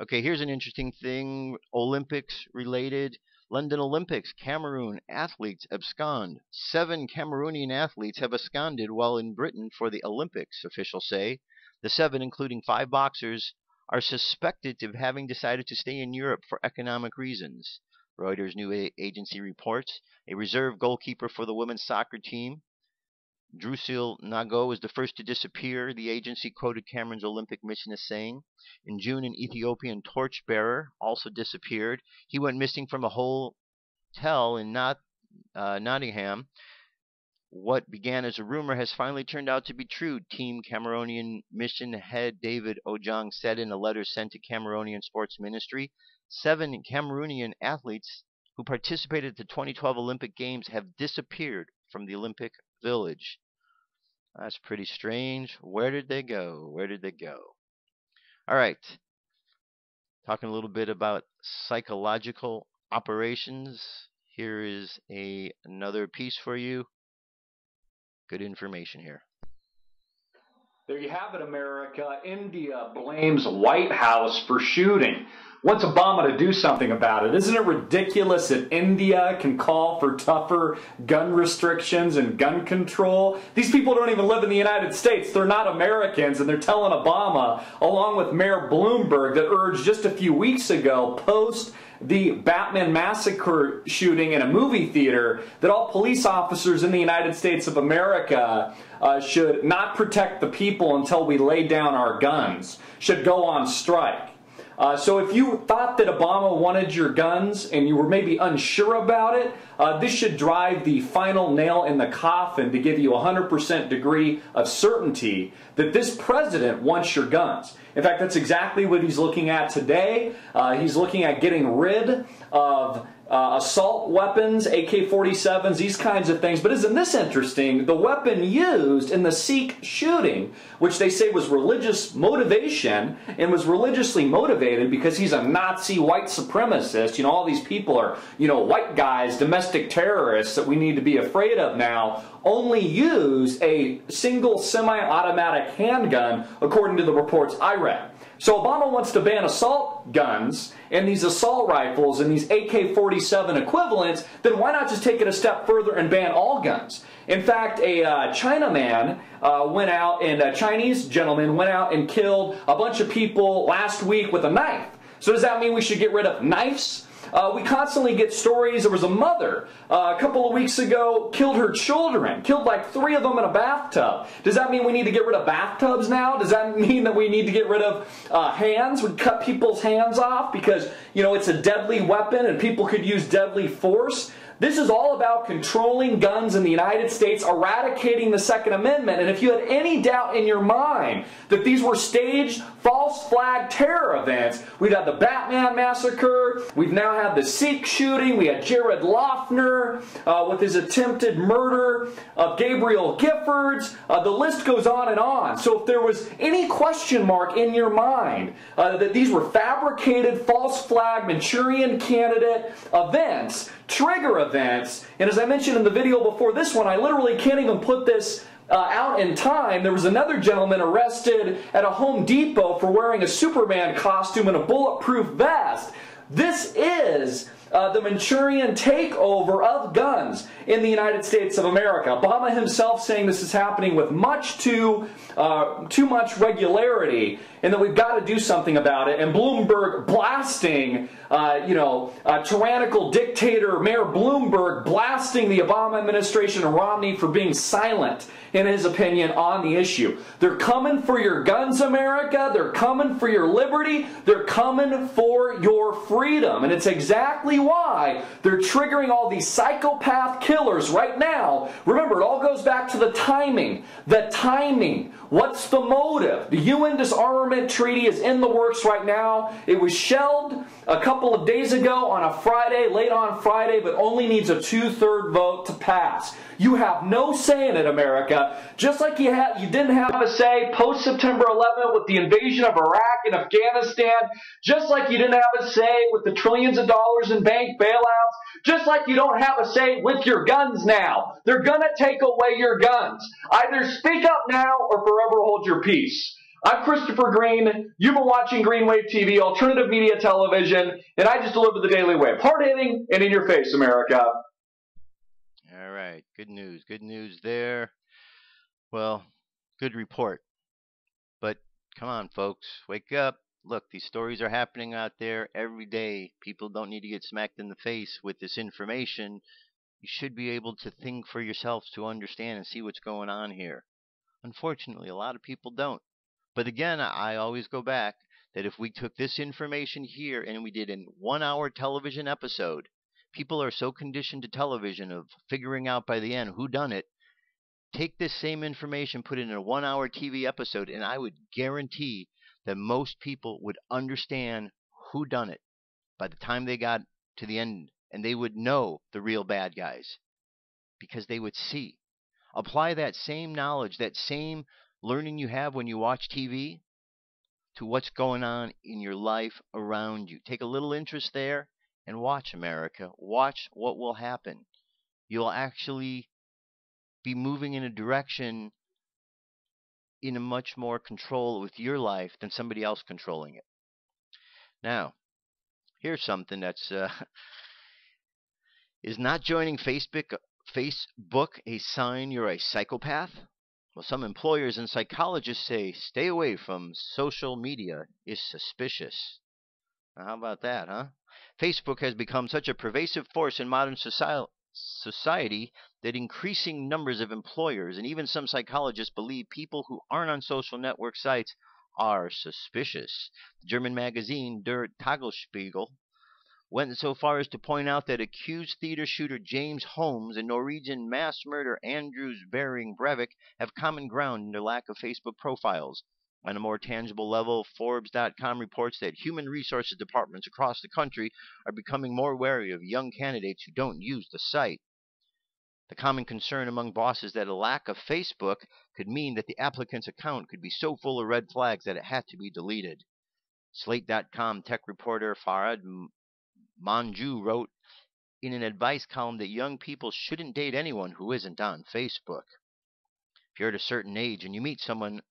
Okay, here's an interesting thing, Olympics related. London Olympics, Cameroon athletes abscond. 7 Cameroonian athletes have absconded while in Britain for the Olympics, officials say. The 7, including 5 boxers, are suspected of having decided to stay in Europe for economic reasons. Reuters news agency reports a reserve goalkeeper for the women's soccer team, Drusil Nago, is the first to disappear, the agency quoted Cameroon's Olympic mission as saying. In June, an Ethiopian torchbearer also disappeared. He went missing from a hotel in Nottingham. What began as a rumor has finally turned out to be true, Team Cameroonian mission head David Ojong said in a letter sent to Cameroonian Sports Ministry. 7 Cameroonian athletes who participated in the 2012 Olympic Games have disappeared from the Olympic Village. That's pretty strange. Where did they go? Where did they go? All right. Talking a little bit about psychological operations. Here is another piece for you. Good information here. There you have it, America. India blames White House for shooting. Wants Obama to do something about it. Isn't it ridiculous that India can call for tougher gun restrictions and gun control? These people don't even live in the United States. They're not Americans, and they're telling Obama, along with Mayor Bloomberg, that urged just a few weeks ago, post the Batman massacre shooting in a movie theater, that all police officers in the United States of America should not protect the people until we lay down our guns, should go on strike. So if you thought that Obama wanted your guns and you were maybe unsure about it, this should drive the final nail in the coffin to give you a 100% degree of certainty that this president wants your guns. In fact, that's exactly what he's looking at today. He's looking at getting rid of assault weapons, AK-47s, these kinds of things. But isn't this interesting? The weapon used in the Sikh shooting, which they say was religious motivation and was religiously motivated because he's a Nazi white supremacist. You know, all these people are, you know, white guys, domestic terrorists that we need to be afraid of now, only use a single semi-automatic handgun, according to the reports I read. So Obama wants to ban assault guns and these assault rifles and these AK-47 equivalents, then why not just take it a step further and ban all guns? In fact, a Chinaman went out, and a Chinese gentleman went out and killed a bunch of people last week with a knife. So does that mean we should get rid of knives? We constantly get stories. There was a mother a couple of weeks ago, killed her children, killed like 3 of them in a bathtub. Does that mean we need to get rid of bathtubs now? Does that mean that we need to get rid of hands? We cut people's hands off because, you know, it's a deadly weapon and people could use deadly force? This is all about controlling guns in the United States, eradicating the Second Amendment. And if you had any doubt in your mind that these were staged false flag terror events, we'd had the Batman massacre, we've now had the Sikh shooting, we had Jared Loughner with his attempted murder of Gabriel Giffords, the list goes on and on. So if there was any question mark in your mind that these were fabricated false flag Manchurian candidate events, trigger events, and as I mentioned in the video before this one, I literally can't even put this out in time. There was another gentleman arrested at a Home Depot for wearing a Superman costume and a bulletproof vest. This is the Manchurian takeover of guns in the United States of America. Obama himself saying this is happening with too much regularity, and that we've got to do something about it. And Bloomberg blasting, tyrannical dictator Mayor Bloomberg blasting the Obama administration and Romney for being silent, in his opinion, on the issue. They're coming for your guns, America. They're coming for your liberty. They're coming for your freedom. And it's exactly why they're triggering all these psychopath killers right now. Remember, it all goes back to the timing. The timing. What's the motive? The UN disarmament treaty is in the works right now. It was shelved a couple of days ago on a Friday, late on Friday, but only needs a 2/3 vote to pass. You have no say in it, America. Just like you didn't have a say post-September 11th with the invasion of Iraq and Afghanistan. Just like you didn't have a say with the trillions of dollars in bank bailouts. Just like you don't have a say with your guns now. They're going to take away your guns. Either speak up now or forever hold your peace. I'm Christopher Green. You've been watching Green Wave TV, alternative media television, and I just deliver the Daily Wave. Hard-hitting and in your face, America. All right, good news there. Well, good report. But come on, folks, wake up. Look, these stories are happening out there every day. People don't need to get smacked in the face with this information. You should be able to think for yourselves to understand and see what's going on here. Unfortunately, a lot of people don't. But again, I always go back that if we took this information here and we did a 1-hour television episode, people are so conditioned to television of figuring out by the end who done it. Take this same information, put it in a 1-hour TV episode, and I would guarantee that most people would understand who done it by the time they got to the end, and they would know the real bad guys because they would see. Apply that same knowledge, that same learning you have when you watch TV to what's going on in your life around you. Take a little interest there and watch, America. Watch what will happen. You'll actually be moving in a direction in a much more control with your life than somebody else controlling it. Now, here's something that's is not joining Facebook a sign you're a psychopath? Well, some employers and psychologists say stay away from social media is suspicious. Now, how about that, huh? Facebook has become such a pervasive force in modern society that increasing numbers of employers and even some psychologists believe people who aren't on social network sites are suspicious. The German magazine Der Tagesspiegel went so far as to point out that accused theater shooter James Holmes and Norwegian mass murderer Anders Behring Breivik have common ground in their lack of Facebook profiles. On a more tangible level, Forbes.com reports that human resources departments across the country are becoming more wary of young candidates who don't use the site. The common concern among bosses that a lack of Facebook could mean that the applicant's account could be so full of red flags that it had to be deleted. Slate.com tech reporter Farhad Manju wrote in an advice column that young people shouldn't date anyone who isn't on Facebook. If you're at a certain age and you meet someone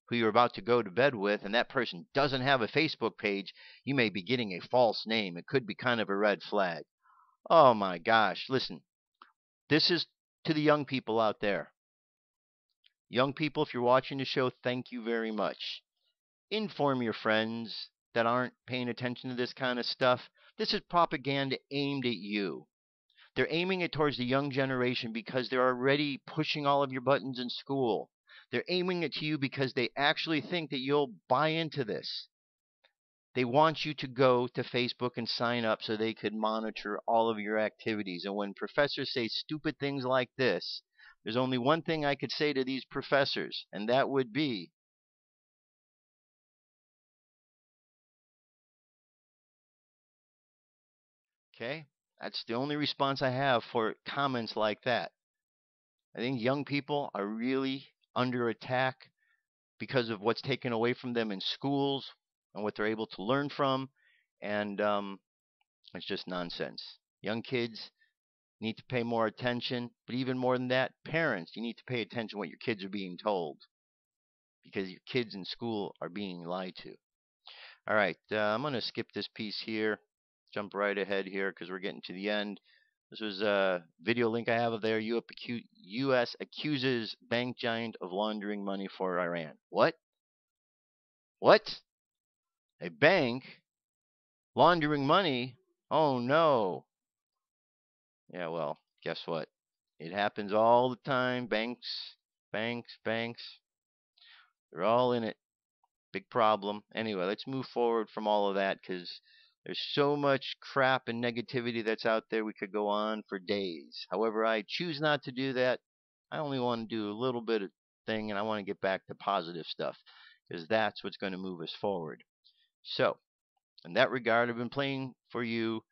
who you're about to go to bed with and that person doesn't have a Facebook page, you may be getting a false name. It could be kind of a red flag. Oh my gosh, listen. This is to the young people out there. Young people, if you're watching the show, thank you very much. Inform your friends that aren't paying attention to this kind of stuff. This is propaganda aimed at you. They're aiming it towards the young generation because they're already pushing all of your buttons in school. They're aiming it to you because they actually think that you'll buy into this. They want you to go to Facebook and sign up so they could monitor all of your activities. And when professors say stupid things like this, there's only one thing I could say to these professors, and that would be, okay, that's the only response I have for comments like that. I think young people are really under attack because of what's taken away from them in schools and what they're able to learn from, and it's just nonsense. Young kids need to pay more attention, but even more than that, parents, you need to pay attention to what your kids are being told, because your kids in school are being lied to. All right, I'm going to skip this piece here, jump right ahead here because we're getting to the end. This was a video link I have of there. U.S. accuses bank giant of laundering money for Iran. What? What? A bank laundering money? Oh no. Yeah, well, guess what? It happens all the time. Banks. They're all in it. Big problem. Anyway, let's move forward from all of that because there's so much crap and negativity that's out there. We could go on for days. However, I choose not to do that. I only want to do a little bit of thing, and I want to get back to positive stuff because that's what's going to move us forward. So, in that regard, I've been playing for you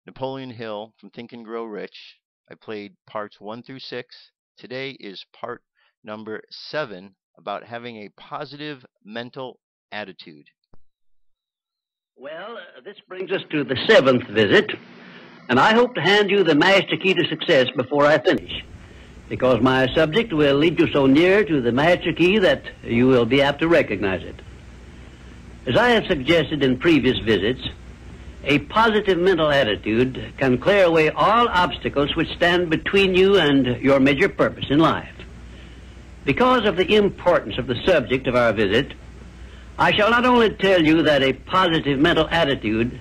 Napoleon Hill from Think and Grow Rich. I played parts 1 through 6. Today is part number 7 about having a positive mental attitude. Well, this brings us to the 7th visit, and I hope to hand you the master key to success before I finish, because my subject will lead you so near to the master key that you will be apt to recognize it. As I have suggested in previous visits, a positive mental attitude can clear away all obstacles which stand between you and your major purpose in life. Because of the importance of the subject of our visit, I shall not only tell you that a positive mental attitude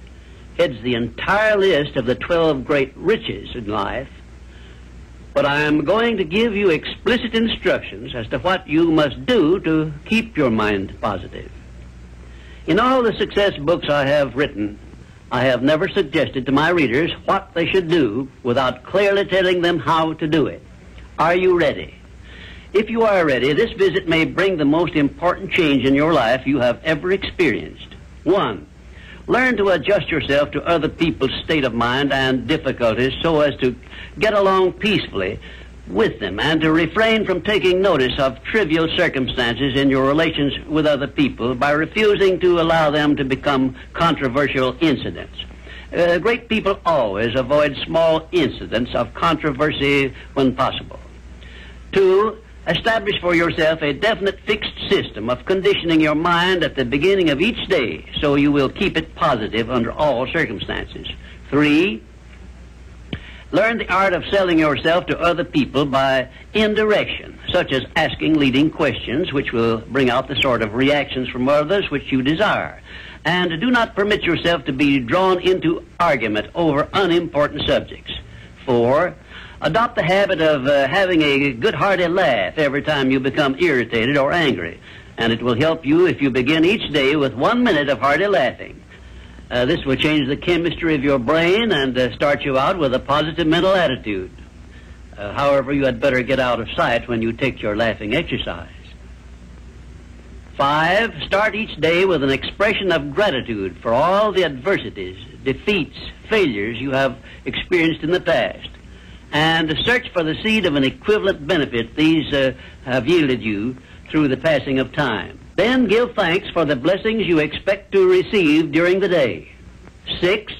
heads the entire list of the 12 great riches in life, but I am going to give you explicit instructions as to what you must do to keep your mind positive. In all the success books I have written, I have never suggested to my readers what they should do without clearly telling them how to do it. Are you ready? If you are ready, this visit may bring the most important change in your life you have ever experienced. 1. Learn to adjust yourself to other people's state of mind and difficulties so as to get along peacefully with them and to refrain from taking notice of trivial circumstances in your relations with other people by refusing to allow them to become controversial incidents. Great people always avoid small incidents of controversy when possible. 2. Establish for yourself a definite fixed system of conditioning your mind at the beginning of each day so you will keep it positive under all circumstances. 3. Learn the art of selling yourself to other people by indirection, such as asking leading questions which will bring out the sort of reactions from others which you desire. And do not permit yourself to be drawn into argument over unimportant subjects. 4. Adopt the habit of having a good-hearted laugh every time you become irritated or angry, and it will help you if you begin each day with 1 minute of hearty laughing. This will change the chemistry of your brain and start you out with a positive mental attitude. However, you had better get out of sight when you take your laughing exercise. 5, start each day with an expression of gratitude for all the adversities, defeats, failures you have experienced in the past, and search for the seed of an equivalent benefit these have yielded you through the passing of time. Then give thanks for the blessings you expect to receive during the day. 6,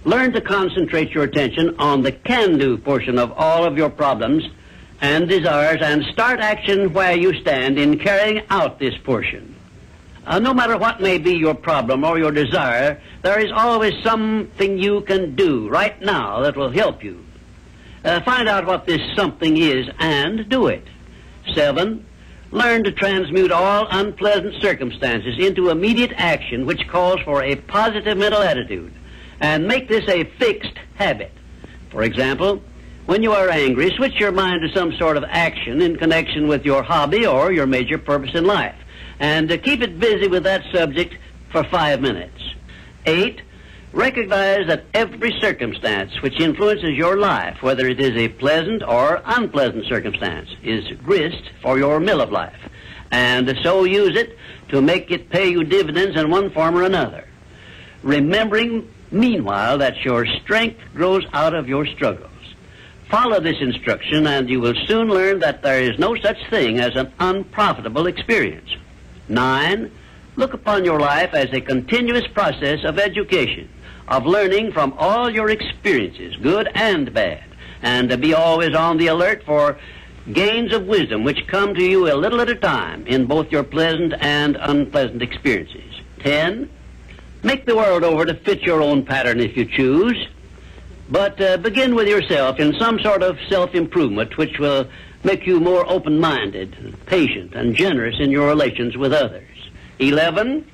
learn to concentrate your attention on the can-do portion of all of your problems and desires, and start action where you stand in carrying out this portion. No matter what may be your problem or your desire, there is always something you can do right now that will help you. Find out what this something is and do it. 7, learn to transmute all unpleasant circumstances into immediate action which calls for a positive mental attitude, and make this a fixed habit. For example, when you are angry, switch your mind to some sort of action in connection with your hobby or your major purpose in life, and keep it busy with that subject for 5 minutes. 8, recognize that every circumstance which influences your life, whether it is a pleasant or unpleasant circumstance, is grist for your mill of life, and so use it to make it pay you dividends in one form or another, remembering meanwhile that your strength grows out of your struggles. Follow this instruction and you will soon learn that there is no such thing as an unprofitable experience. 9, look upon your life as a continuous process of education, of learning from all your experiences, good and bad, and to be always on the alert for gains of wisdom which come to you a little at a time in both your pleasant and unpleasant experiences. 10, make the world over to fit your own pattern if you choose, but begin with yourself in some sort of self-improvement which will make you more open-minded, patient, and generous in your relations with others. 11,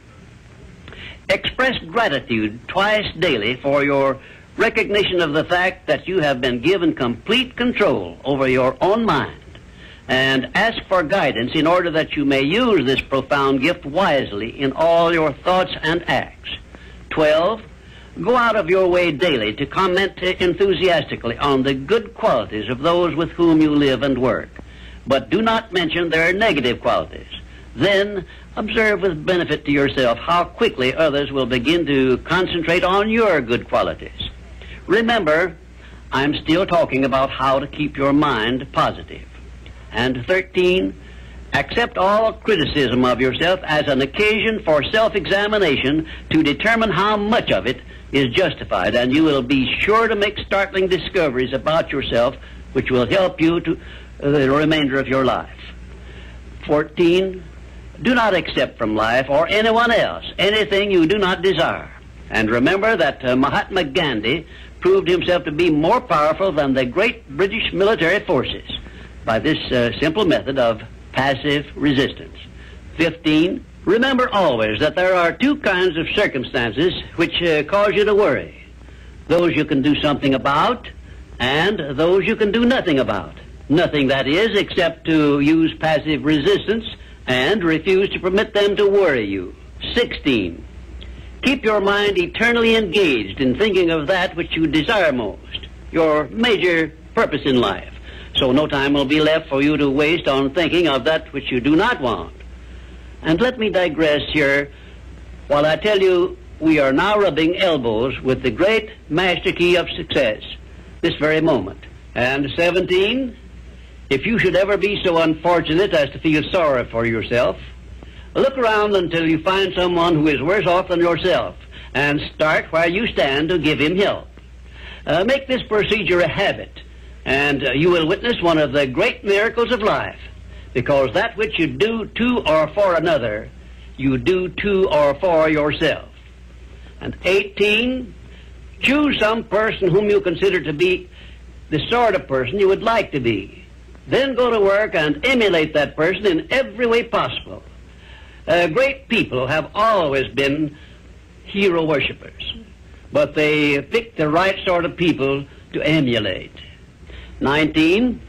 express gratitude twice daily for your recognition of the fact that you have been given complete control over your own mind, and ask for guidance in order that you may use this profound gift wisely in all your thoughts and acts. 12, go out of your way daily to comment enthusiastically on the good qualities of those with whom you live and work, but do not mention their negative qualities. Then observe with benefit to yourself how quickly others will begin to concentrate on your good qualities. Remember, I'm still talking about how to keep your mind positive. And 13, accept all criticism of yourself as an occasion for self-examination to determine how much of it is justified, and you will be sure to make startling discoveries about yourself which will help you to the remainder of your life. 14, do not accept from life or anyone else anything you do not desire. And remember that Mahatma Gandhi proved himself to be more powerful than the great British military forces by this simple method of passive resistance. 15, remember always that there are two kinds of circumstances which cause you to worry. Those you can do something about, and those you can do nothing about. Nothing, that is, except to use passive resistance and refuse to permit them to worry you. 16, keep your mind eternally engaged in thinking of that which you desire most, your major purpose in life, so no time will be left for you to waste on thinking of that which you do not want. And let me digress here while I tell you we are now rubbing elbows with the great master key of success this very moment. And 17, if you should ever be so unfortunate as to feel sorry for yourself, look around until you find someone who is worse off than yourself, and start where you stand to give him help. Make this procedure a habit, and you will witness one of the great miracles of life, because that which you do to or for another, you do to or for yourself. And 18, choose some person whom you consider to be the sort of person you would like to be. Then go to work and emulate that person in every way possible. Great people have always been hero worshippers, but they pick the right sort of people to emulate. 19,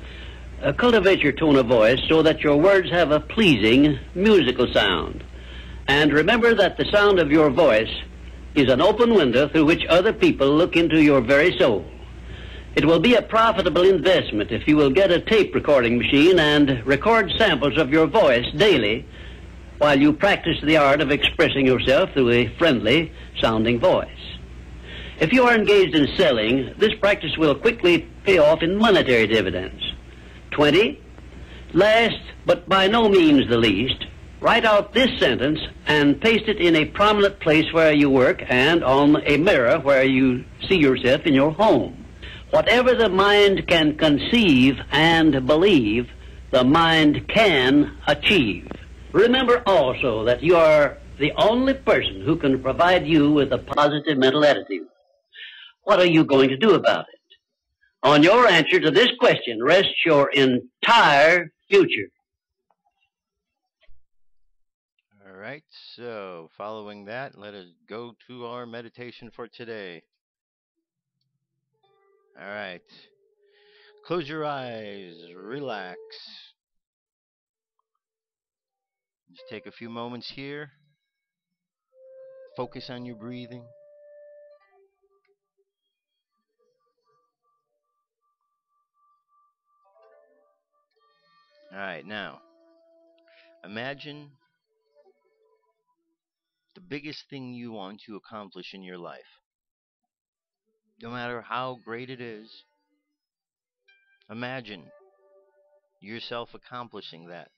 cultivate your tone of voice so that your words have a pleasing musical sound. And remember that the sound of your voice is an open window through which other people look into your very soul. It will be a profitable investment if you will get a tape recording machine and record samples of your voice daily while you practice the art of expressing yourself through a friendly sounding voice. If you are engaged in selling, this practice will quickly pay off in monetary dividends. 20. Last, but by no means the least, write out this sentence and paste it in a prominent place where you work and on a mirror where you see yourself in your home. Whatever the mind can conceive and believe, the mind can achieve. Remember also that you are the only person who can provide you with a positive mental attitude. What are you going to do about it? On your answer to this question rests your entire future. All right, so following that, let us go to our meditation for today. All right, close your eyes, relax. Just take a few moments here. Focus on your breathing. All right, now, imagine the biggest thing you want to accomplish in your life. No matter how great it is, imagine yourself accomplishing that.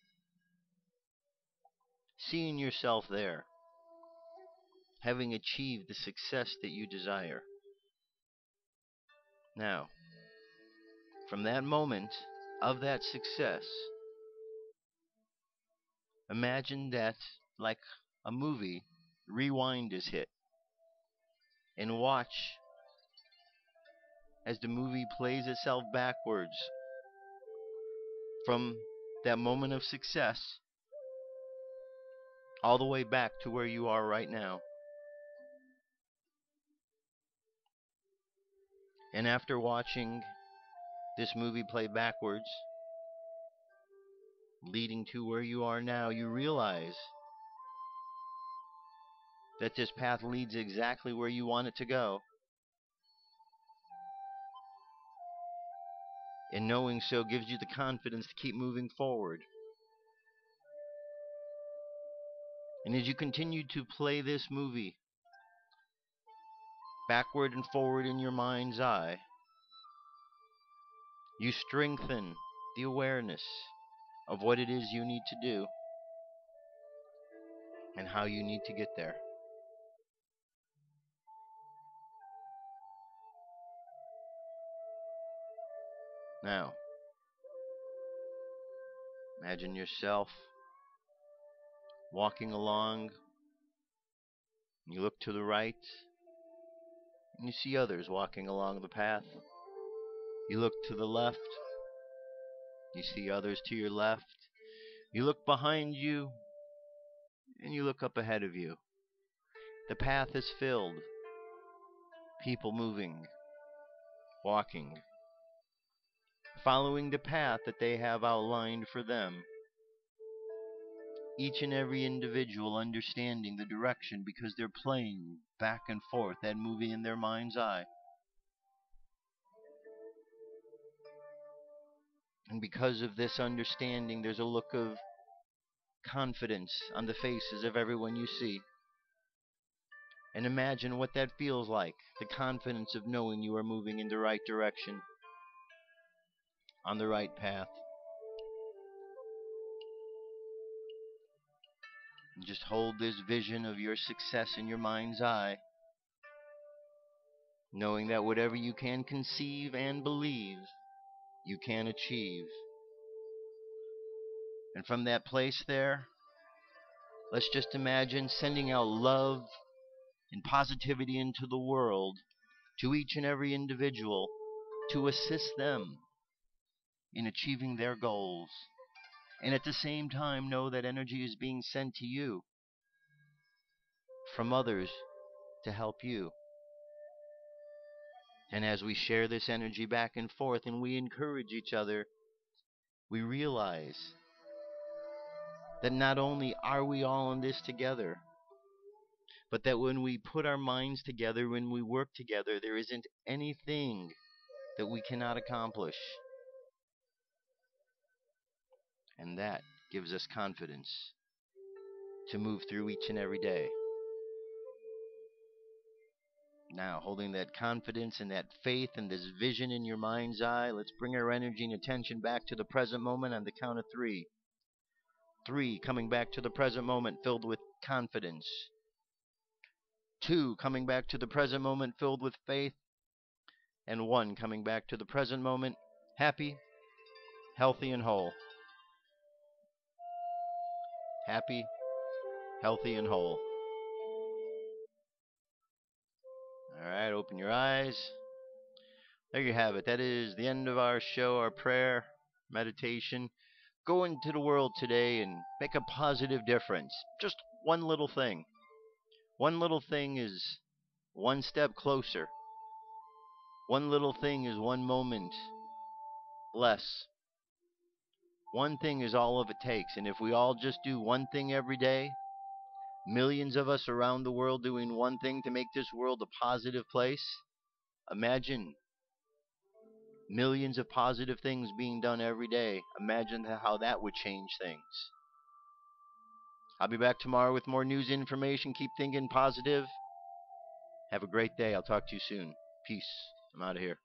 Seeing yourself there, having achieved the success that you desire. Now, from that moment of that success, imagine that, like a movie, rewind is hit, and watch as the movie plays itself backwards from that moment of success all the way back to where you are right now. And after watching this movie play backwards, leading to where you are now, you realize that this path leads exactly where you want it to go. And knowing so gives you the confidence to keep moving forward. And as you continue to play this movie backward and forward in your mind's eye, you strengthen the awareness of what it is you need to do and how you need to get there. Now, imagine yourself walking along. You look to the right, and you see others walking along the path. You look to the left, you see others to your left. You look behind you, and you look up ahead of you. The path is filled. People moving, walking, following the path that they have outlined for them. Each and every individual understanding the direction because they're playing back and forth that movie in their mind's eye. And because of this understanding, there's a look of confidence on the faces of everyone you see. And imagine what that feels like, the confidence of knowing you are moving in the right direction, on the right path. And just hold this vision of your success in your mind's eye, knowing that whatever you can conceive and believe, you can achieve. And from that place there, let's just imagine sending out love and positivity into the world to each and every individual to assist them in achieving their goals. And at the same time, know that energy is being sent to you from others to help you. And as we share this energy back and forth and we encourage each other, we realize that not only are we all in this together, but that when we put our minds together, when we work together, there isn't anything that we cannot accomplish. And that gives us confidence. to move through each and every day. Now, holding that confidence and that faith and this vision in your mind's eye, let's bring our energy and attention back to the present moment on the count of 3. 3, coming back to the present moment filled with confidence. 2, coming back to the present moment filled with faith. And 1, coming back to the present moment happy, healthy, and whole. Happy, healthy, and whole. All right, open your eyes. There you have it. That is the end of our show, our prayer, meditation. Go into the world today and make a positive difference. Just one little thing. One little thing is one step closer. One little thing is one moment less. One thing is all of it takes. And if we all just do one thing every day, millions of us around the world doing one thing to make this world a positive place, imagine millions of positive things being done every day. Imagine how that would change things. I'll be back tomorrow with more news information. Keep thinking positive. Have a great day. I'll talk to you soon. Peace. I'm out of here.